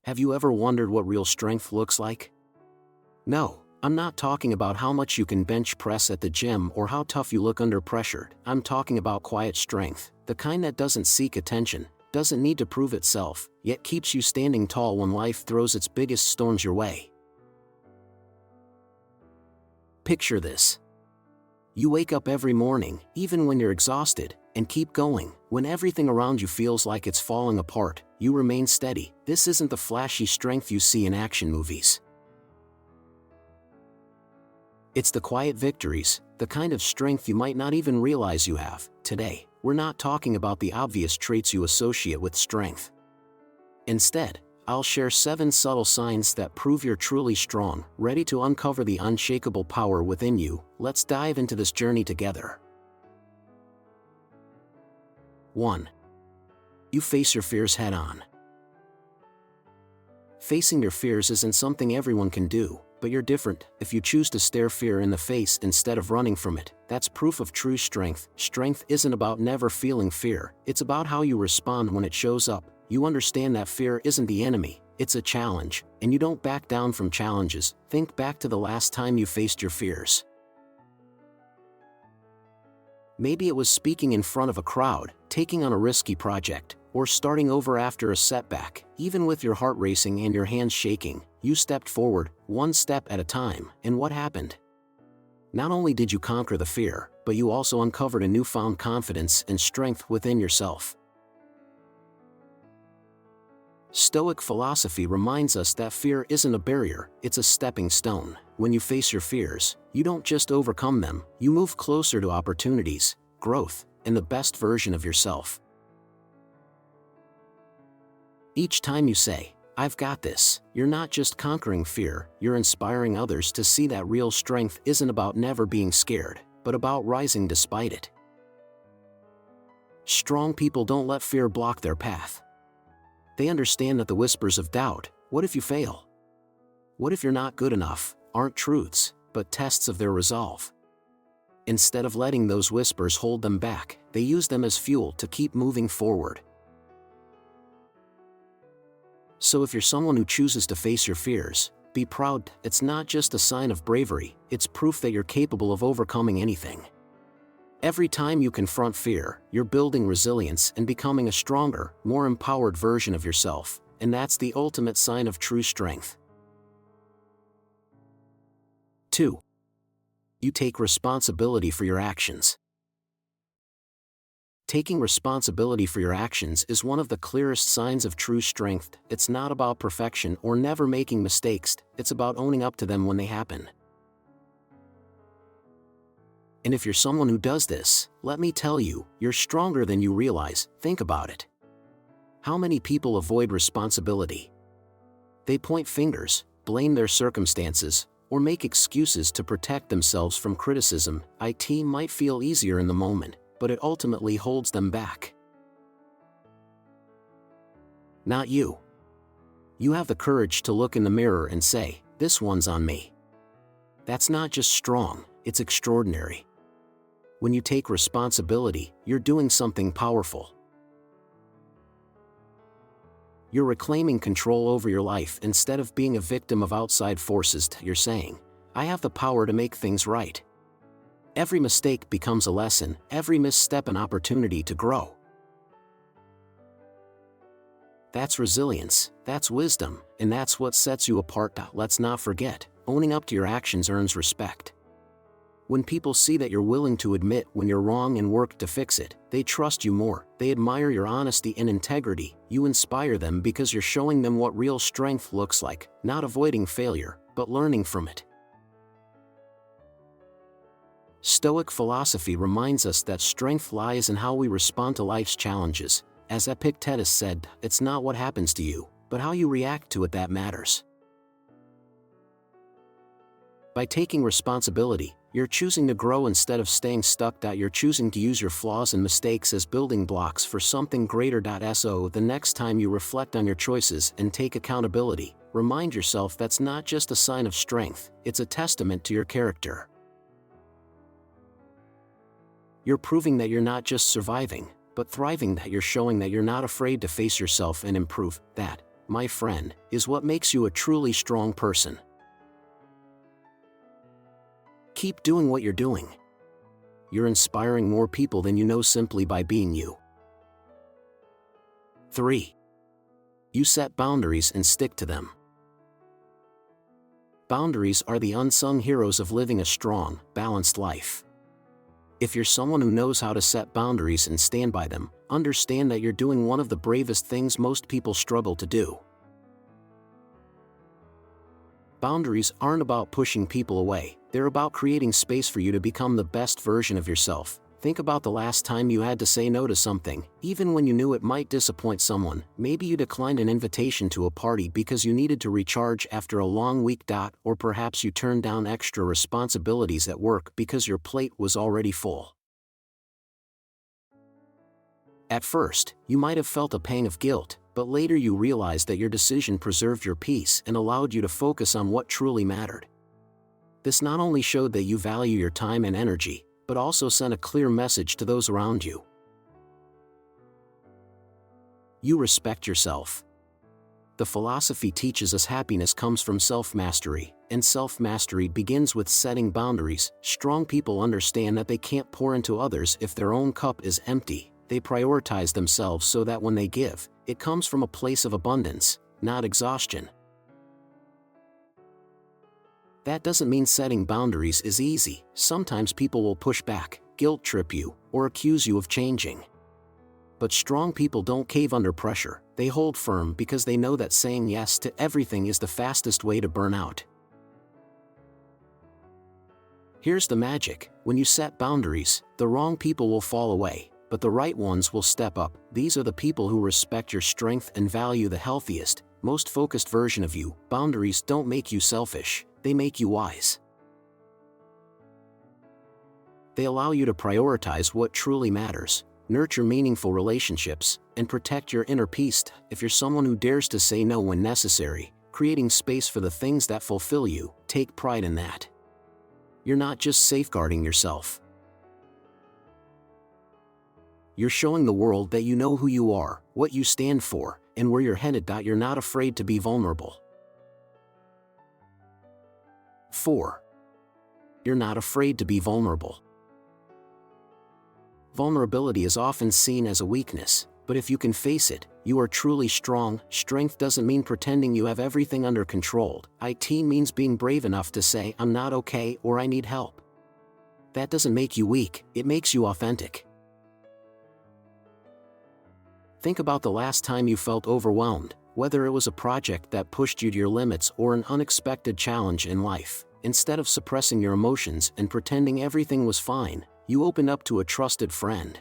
Have you ever wondered what real strength looks like? No, I'm not talking about how much you can bench press at the gym or how tough you look under pressure. I'm talking about quiet strength, the kind that doesn't seek attention, doesn't need to prove itself, yet keeps you standing tall when life throws its biggest storms your way. Picture this. You wake up every morning, even when you're exhausted, and keep going. When everything around you feels like it's falling apart, you remain steady. This isn't the flashy strength you see in action movies. It's the quiet victories, the kind of strength you might not even realize you have. Today, we're not talking about the obvious traits you associate with strength. Instead, I'll share 7 subtle signs that prove you're truly strong, ready to uncover the unshakable power within you. Let's dive into this journey together. 1. You face your fears head-on. Facing your fears isn't something everyone can do, but you're different. If you choose to stare fear in the face instead of running from it, that's proof of true strength. Strength isn't about never feeling fear, it's about how you respond when it shows up. You understand that fear isn't the enemy, it's a challenge, and you don't back down from challenges. Think back to the last time you faced your fears. Maybe it was speaking in front of a crowd, taking on a risky project, or starting over after a setback. Even with your heart racing and your hands shaking, you stepped forward, one step at a time. And what happened? Not only did you conquer the fear, but you also uncovered a newfound confidence and strength within yourself. Stoic philosophy reminds us that fear isn't a barrier, it's a stepping stone. When you face your fears, you don't just overcome them, you move closer to opportunities, growth, and the best version of yourself. Each time you say, "I've got this," you're not just conquering fear, you're inspiring others to see that real strength isn't about never being scared, but about rising despite it. Strong people don't let fear block their path. They understand that the whispers of doubt, "What if you fail? What if you're not good enough?" aren't truths, but tests of their resolve. Instead of letting those whispers hold them back, they use them as fuel to keep moving forward. So if you're someone who chooses to face your fears, be proud. It's not just a sign of bravery, it's proof that you're capable of overcoming anything. Every time you confront fear, you're building resilience and becoming a stronger, more empowered version of yourself, and that's the ultimate sign of true strength. 2. You take responsibility for your actions. Taking responsibility for your actions is one of the clearest signs of true strength. It's not about perfection or never making mistakes, it's about owning up to them when they happen. And if you're someone who does this, let me tell you, you're stronger than you realize. Think about it. How many people avoid responsibility? They point fingers, blame their circumstances, or make excuses to protect themselves from criticism. It might feel easier in the moment, but it ultimately holds them back. Not you. You have the courage to look in the mirror and say, "This one's on me." That's not just strong, it's extraordinary. When you take responsibility, you're doing something powerful. You're reclaiming control over your life instead of being a victim of outside forces. You're saying, "I have the power to make things right." Every mistake becomes a lesson, every misstep an opportunity to grow. That's resilience, that's wisdom, and that's what sets you apart. Let's not forget, owning up to your actions earns respect. When people see that you're willing to admit when you're wrong and work to fix it, they trust you more, they admire your honesty and integrity. You inspire them because you're showing them what real strength looks like, not avoiding failure, but learning from it. Stoic philosophy reminds us that strength lies in how we respond to life's challenges. As Epictetus said, "It's not what happens to you, but how you react to it that matters." By taking responsibility, you're choosing to grow instead of staying stuck. You're choosing to use your flaws and mistakes as building blocks for something greater. So the next time you reflect on your choices and take accountability, remind yourself that's not just a sign of strength, it's a testament to your character. You're proving that you're not just surviving, but thriving. That you're showing that you're not afraid to face yourself and improve. That my friend, is what makes you a truly strong person. Keep doing what you're doing. You're inspiring more people than you know simply by being you. 3. You set boundaries and stick to them. Boundaries are the unsung heroes of living a strong, balanced life. If you're someone who knows how to set boundaries and stand by them, understand that you're doing one of the bravest things most people struggle to do. Boundaries aren't about pushing people away, they're about creating space for you to become the best version of yourself. Think about the last time you had to say no to something, even when you knew it might disappoint someone. Maybe you declined an invitation to a party because you needed to recharge after a long week. Or perhaps you turned down extra responsibilities at work because your plate was already full. At first, you might have felt a pang of guilt, but later you realized that your decision preserved your peace and allowed you to focus on what truly mattered. This not only showed that you value your time and energy, but also sent a clear message to those around you. You respect yourself. The philosophy teaches us happiness comes from self-mastery, and self-mastery begins with setting boundaries. Strong people understand that they can't pour into others if their own cup is empty. They prioritize themselves so that when they give, it comes from a place of abundance, not exhaustion. That doesn't mean setting boundaries is easy. Sometimes people will push back, guilt trip you, or accuse you of changing. But strong people don't cave under pressure. They hold firm because they know that saying yes to everything is the fastest way to burn out. Here's the magic: when you set boundaries, the wrong people will fall away, but the right ones will step up. These are the people who respect your strength and value the healthiest, most focused version of you. Boundaries don't make you selfish, they make you wise. They allow you to prioritize what truly matters, nurture meaningful relationships, and protect your inner peace. If you're someone who dares to say no when necessary, creating space for the things that fulfill you, take pride in that. You're not just safeguarding yourself. You're showing the world that you know who you are, what you stand for, and where you're headed. You're not afraid to be vulnerable. 4. You're not afraid to be vulnerable. Vulnerability is often seen as a weakness, but if you can face it, you are truly strong. Strength doesn't mean pretending you have everything under control. It means being brave enough to say, "I'm not okay," or "I need help." That doesn't make you weak, it makes you authentic. Think about the last time you felt overwhelmed, whether it was a project that pushed you to your limits or an unexpected challenge in life. Instead of suppressing your emotions and pretending everything was fine, you opened up to a trusted friend.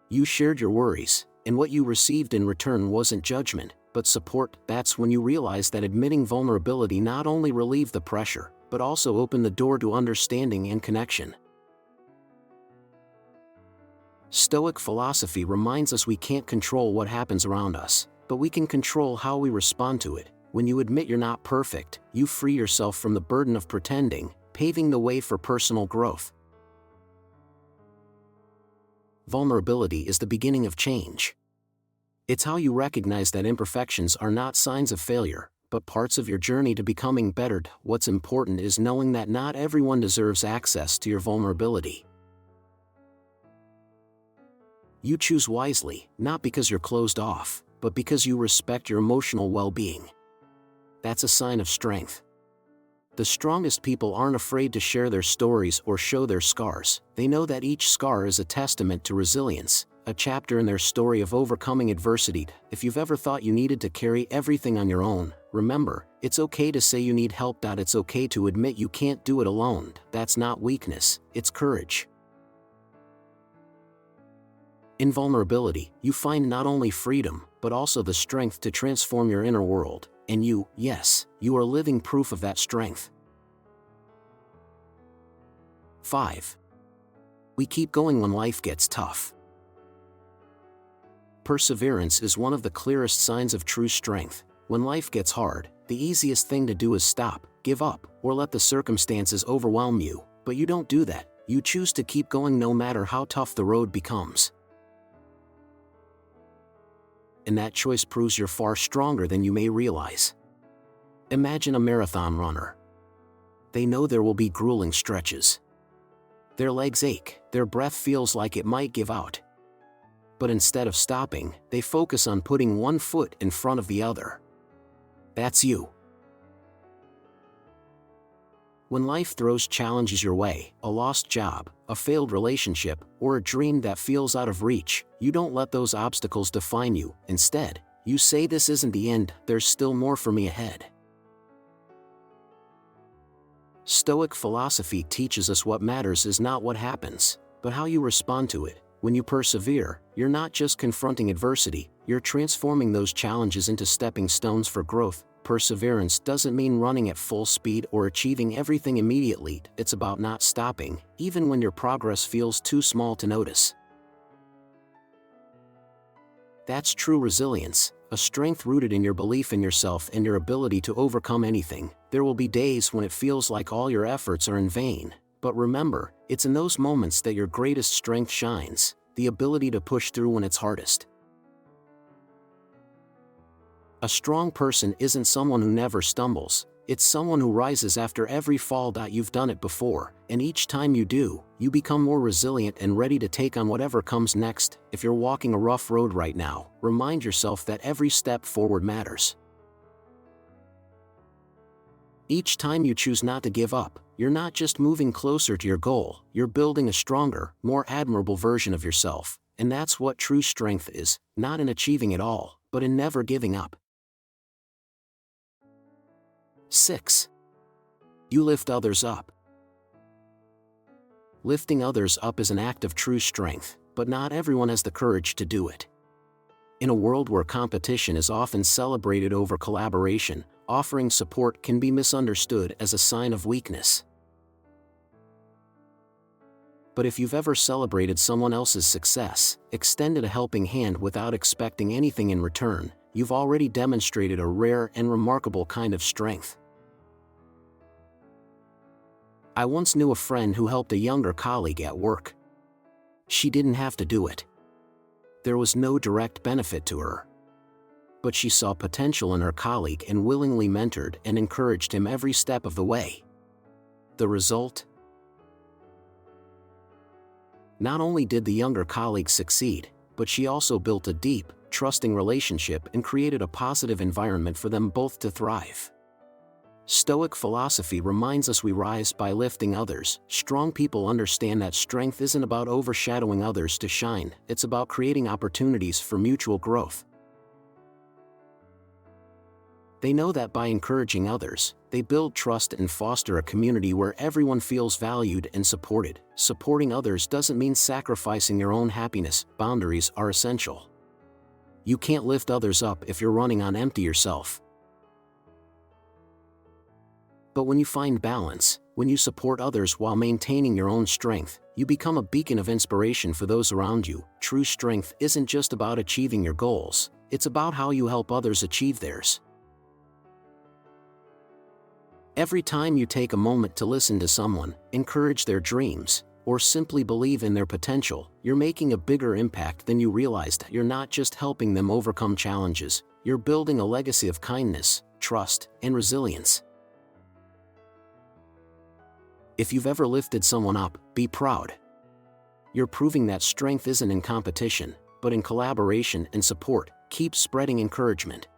You shared your worries, and what you received in return wasn't judgment, but support. That's when you realized that admitting vulnerability not only relieved the pressure, but also opened the door to understanding and connection. Stoic philosophy reminds us we can't control what happens around us, but we can control how we respond to it. When you admit you're not perfect, you free yourself from the burden of pretending, paving the way for personal growth. Vulnerability is the beginning of change. It's how you recognize that imperfections are not signs of failure, but parts of your journey to becoming better. What's important is knowing that not everyone deserves access to your vulnerability. You choose wisely, not because you're closed off, but because you respect your emotional well-being. That's a sign of strength. The strongest people aren't afraid to share their stories or show their scars. They know that each scar is a testament to resilience, a chapter in their story of overcoming adversity. If you've ever thought you needed to carry everything on your own, remember, it's okay to say you need help. It's okay to admit you can't do it alone. That's not weakness, it's courage. In vulnerability, you find not only freedom, but also the strength to transform your inner world. And you are living proof of that strength. 5. We keep going when life gets tough. Perseverance is one of the clearest signs of true strength. When life gets hard, the easiest thing to do is stop, give up, or let the circumstances overwhelm you. But you don't do that. You choose to keep going no matter how tough the road becomes. and that choice proves you're far stronger than you may realize. Imagine a marathon runner. They know there will be grueling stretches. Their legs ache, their breath feels like it might give out. But instead of stopping, they focus on putting one foot in front of the other. That's you. When life throws challenges your way, a lost job, a failed relationship, or a dream that feels out of reach, you don't let those obstacles define you. Instead, you say, "This isn't the end, there's still more for me ahead." Stoic philosophy teaches us what matters is not what happens, but how you respond to it. When you persevere, you're not just confronting adversity, you're transforming those challenges into stepping stones for growth. Perseverance doesn't mean running at full speed or achieving everything immediately. It's about not stopping, even when your progress feels too small to notice. That's true resilience, a strength rooted in your belief in yourself and your ability to overcome anything. There will be days when it feels like all your efforts are in vain, but remember, it's in those moments that your greatest strength shines, the ability to push through when it's hardest. A strong person isn't someone who never stumbles, it's someone who rises after every fall. You've done it before, and each time you do, you become more resilient and ready to take on whatever comes next. If you're walking a rough road right now, remind yourself that every step forward matters. Each time you choose not to give up, you're not just moving closer to your goal, you're building a stronger, more admirable version of yourself. And that's what true strength is, not in achieving it all, but in never giving up. 6. You lift others up. Lifting others up is an act of true strength, but not everyone has the courage to do it. In a world where competition is often celebrated over collaboration, offering support can be misunderstood as a sign of weakness. But if you've ever celebrated someone else's success, extended a helping hand without expecting anything in return, you've already demonstrated a rare and remarkable kind of strength. I once knew a friend who helped a younger colleague at work. She didn't have to do it. There was no direct benefit to her. But she saw potential in her colleague and willingly mentored and encouraged him every step of the way. The result? Not only did the younger colleague succeed, but she also built a deep, trusting relationship and created a positive environment for them both to thrive. Stoic philosophy reminds us we rise by lifting others. Strong people understand that strength isn't about overshadowing others to shine, it's about creating opportunities for mutual growth. They know that by encouraging others, they build trust and foster a community where everyone feels valued and supported. Supporting others doesn't mean sacrificing your own happiness. Boundaries are essential. You can't lift others up if you're running on empty yourself. But when you find balance, when you support others while maintaining your own strength, you become a beacon of inspiration for those around you. True strength isn't just about achieving your goals, it's about how you help others achieve theirs. Every time you take a moment to listen to someone, encourage their dreams, or simply believe in their potential, you're making a bigger impact than you realized. You're not just helping them overcome challenges, you're building a legacy of kindness, trust, and resilience. If you've ever lifted someone up, be proud. You're proving that strength isn't in competition, but in collaboration and support. Keep spreading encouragement.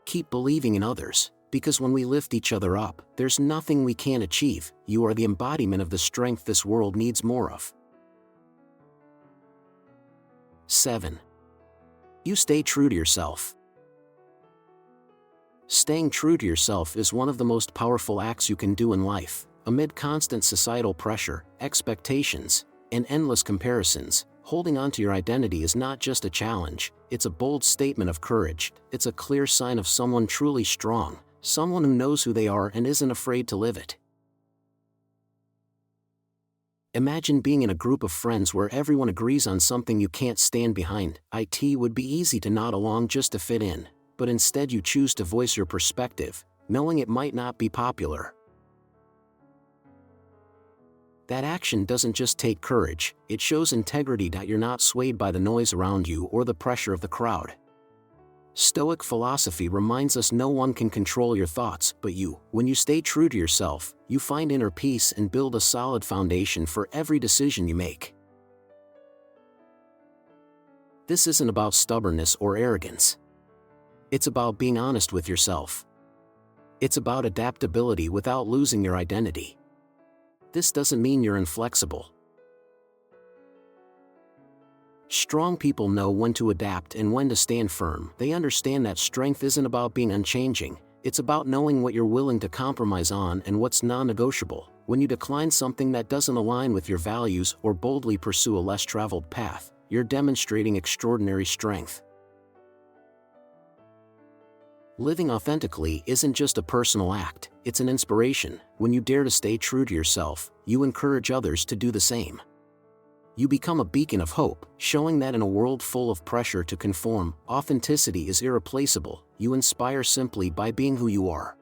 Keep believing in others, because when we lift each other up, there's nothing we can't achieve. You are the embodiment of the strength this world needs more of. 7. You stay true to yourself. Staying true to yourself is one of the most powerful acts you can do in life. Amid constant societal pressure, expectations, and endless comparisons, holding on to your identity is not just a challenge, it's a bold statement of courage. It's a clear sign of someone truly strong, someone who knows who they are and isn't afraid to live it. Imagine being in a group of friends where everyone agrees on something you can't stand behind. It would be easy to nod along just to fit in, but instead you choose to voice your perspective, knowing it might not be popular. That action doesn't just take courage, it shows integrity. You're not swayed by the noise around you or the pressure of the crowd. Stoic philosophy reminds us no one can control your thoughts but you. When you stay true to yourself, you find inner peace and build a solid foundation for every decision you make. This isn't about stubbornness or arrogance. It's about being honest with yourself. It's about adaptability without losing your identity. This doesn't mean you're inflexible. Strong people know when to adapt and when to stand firm. They understand that strength isn't about being unchanging, it's about knowing what you're willing to compromise on and what's non-negotiable. When you decline something that doesn't align with your values or boldly pursue a less traveled path, you're demonstrating extraordinary strength. Living authentically isn't just a personal act, it's an inspiration. When you dare to stay true to yourself, you encourage others to do the same. You become a beacon of hope, showing that in a world full of pressure to conform, authenticity is irreplaceable. You inspire simply by being who you are.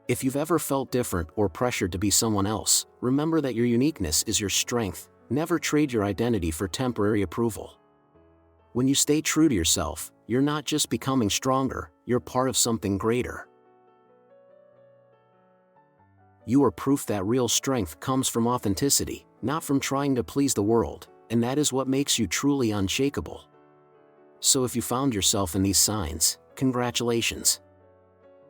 If you've ever felt different or pressured to be someone else, remember that your uniqueness is your strength. Never trade your identity for temporary approval. When you stay true to yourself, you're not just becoming stronger, you're part of something greater. You are proof that real strength comes from authenticity, not from trying to please the world, and that is what makes you truly unshakable. So if you found yourself in these signs, congratulations.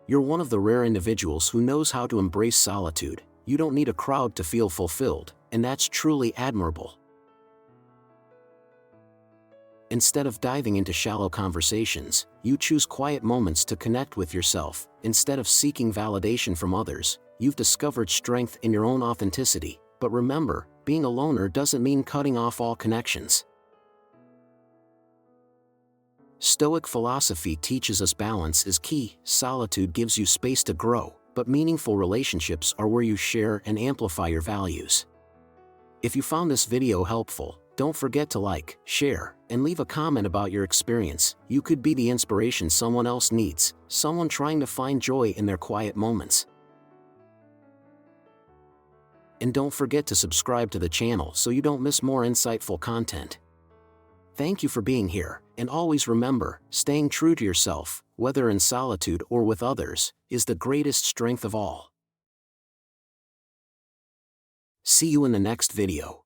You're one of the rare individuals who knows how to embrace solitude. You don't need a crowd to feel fulfilled, and that's truly admirable. Instead of diving into shallow conversations, you choose quiet moments to connect with yourself. Instead of seeking validation from others, you've discovered strength in your own authenticity. But remember, being a loner doesn't mean cutting off all connections. Stoic philosophy teaches us balance is key. Solitude gives you space to grow, but meaningful relationships are where you share and amplify your values. If you found this video helpful, don't forget to like, share, and leave a comment about your experience. You could be the inspiration someone else needs, someone trying to find joy in their quiet moments. And don't forget to subscribe to the channel so you don't miss more insightful content. Thank you for being here, and always remember, staying true to yourself, whether in solitude or with others, is the greatest strength of all. See you in the next video.